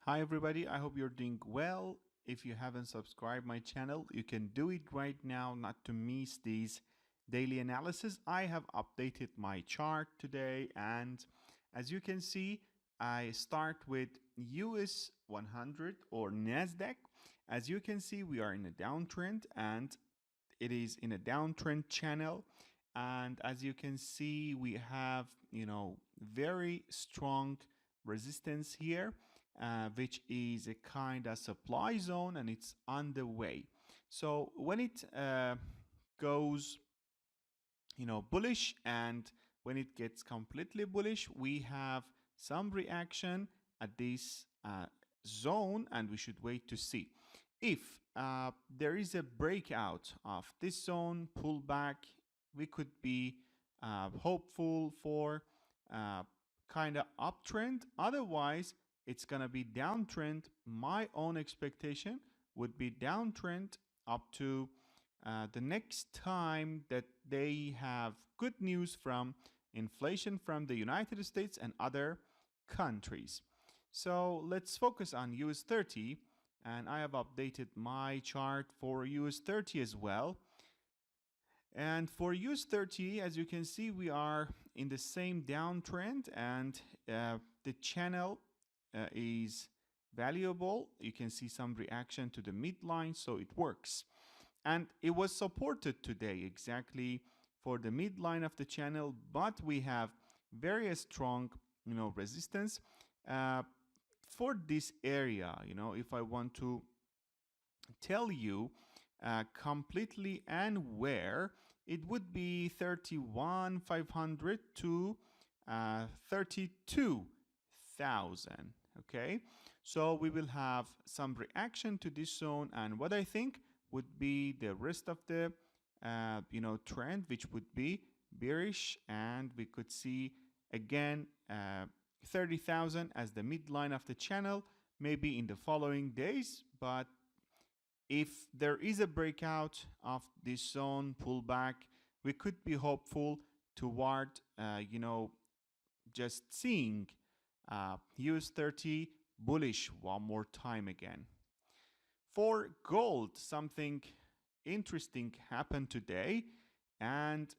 Hi everybody, I hope you're doing well. If you haven't subscribed my channel, you can do it right now not to miss these daily analysis. I have updated my chart today, and as you can see, I start with US 100 or Nasdaq. As you can see, we are in a downtrend and it is in a downtrend channel. And as you can see, we have, very strong resistance here, which is a kind of supply zone, and it's on the way. So when it goes, bullish, and when it gets completely bullish, we have some reaction at this zone, and we should wait to see. If there is a breakout of this zone, pullback, we could be hopeful for kind of uptrend. Otherwise, it's going to be downtrend. My own expectation would be downtrend up to the next time that they have good news from inflation from the United States and other countries. So let's focus on US30, and I have updated my chart for US30 as well. And for US30, as you can see, we are in the same downtrend, and the channel is valuable. You can see some reaction to the midline, so it works. And it was supported today exactly for the midline of the channel, but we have very strong, resistance for this area. If I want to tell you completely and where, it would be 31,500 to 32,000. Okay, so we will have some reaction to this zone, and what I think would be the rest of the trend, which would be bearish, and we could see again 30,000 as the midline of the channel maybe in the following days. But if there is a breakout of this zone pullback, we could be hopeful toward just seeing US30 bullish one more time again. For gold, something interesting happened today, and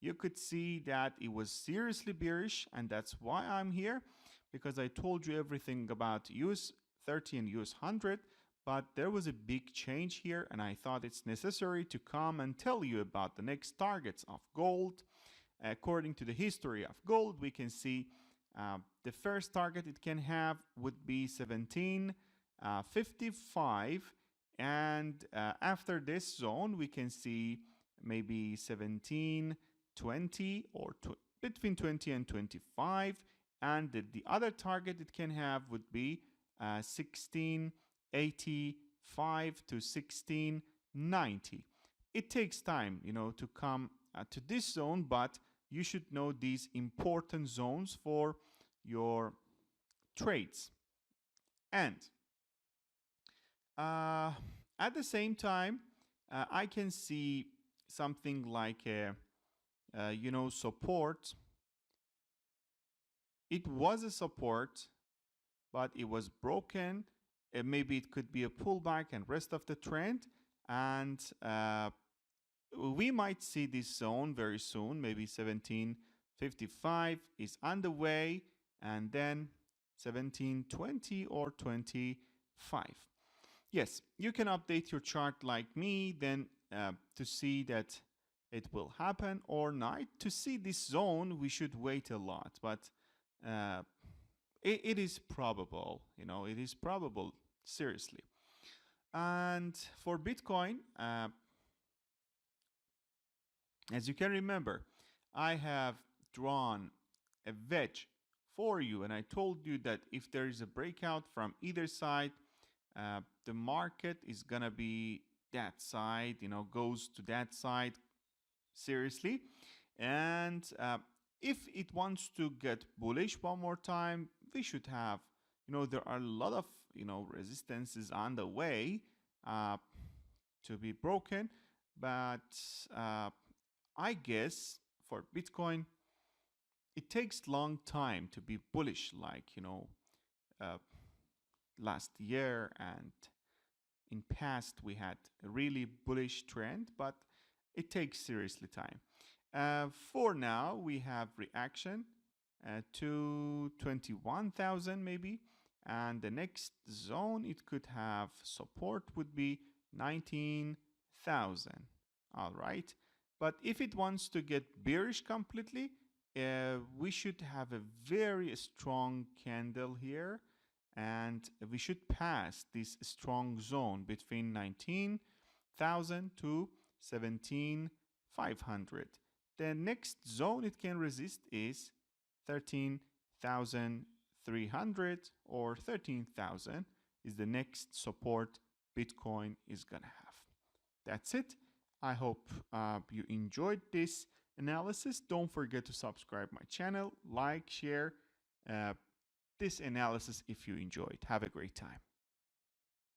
you could see that it was seriously bearish, and that's why I'm here, because I told you everything about US30 and US100, but there was a big change here, and I thought it's necessary to come and tell you about the next targets of gold. According to the history of gold, we can see the first target it can have would be 1755, and after this zone we can see maybe 1720 or between 20 and 25, and the other target it can have would be 1685 to 1690. It takes time, to come to this zone, but you should know these important zones for your trades. And at the same time, I can see something like a support. It was a support, but it was broken. Maybe it could be a pullback and rest of the trend, and we might see this zone very soon. Maybe 1755 is on the way, and then 1720 or 25. Yes, you can update your chart like me then to see that it will happen or not. To see this zone, we should wait a lot, but it is probable, it is probable, seriously. And for Bitcoin, as you can remember, I have drawn a wedge for you, and I told you that if there is a breakout from either side, the market is gonna be that side, goes to that side seriously. And if it wants to get bullish one more time, we should have, there are a lot of, resistances on the way to be broken. But I guess for Bitcoin, it takes long time to be bullish, like, last year, and in past we had a really bullish trend, but it takes seriously time. For now, we have reaction to 21,000 maybe, and the next zone it could have support would be 19,000. All right, but if it wants to get bearish completely, we should have a very strong candle here, and we should pass this strong zone between 19,000 to 17,500. The next zone it can resist is 13,300, or 13,000 is the next support Bitcoin is gonna have. That's it. I hope you enjoyed this analysis. Don't forget to subscribe my channel, like, share this analysis if you enjoyed. Have a great time.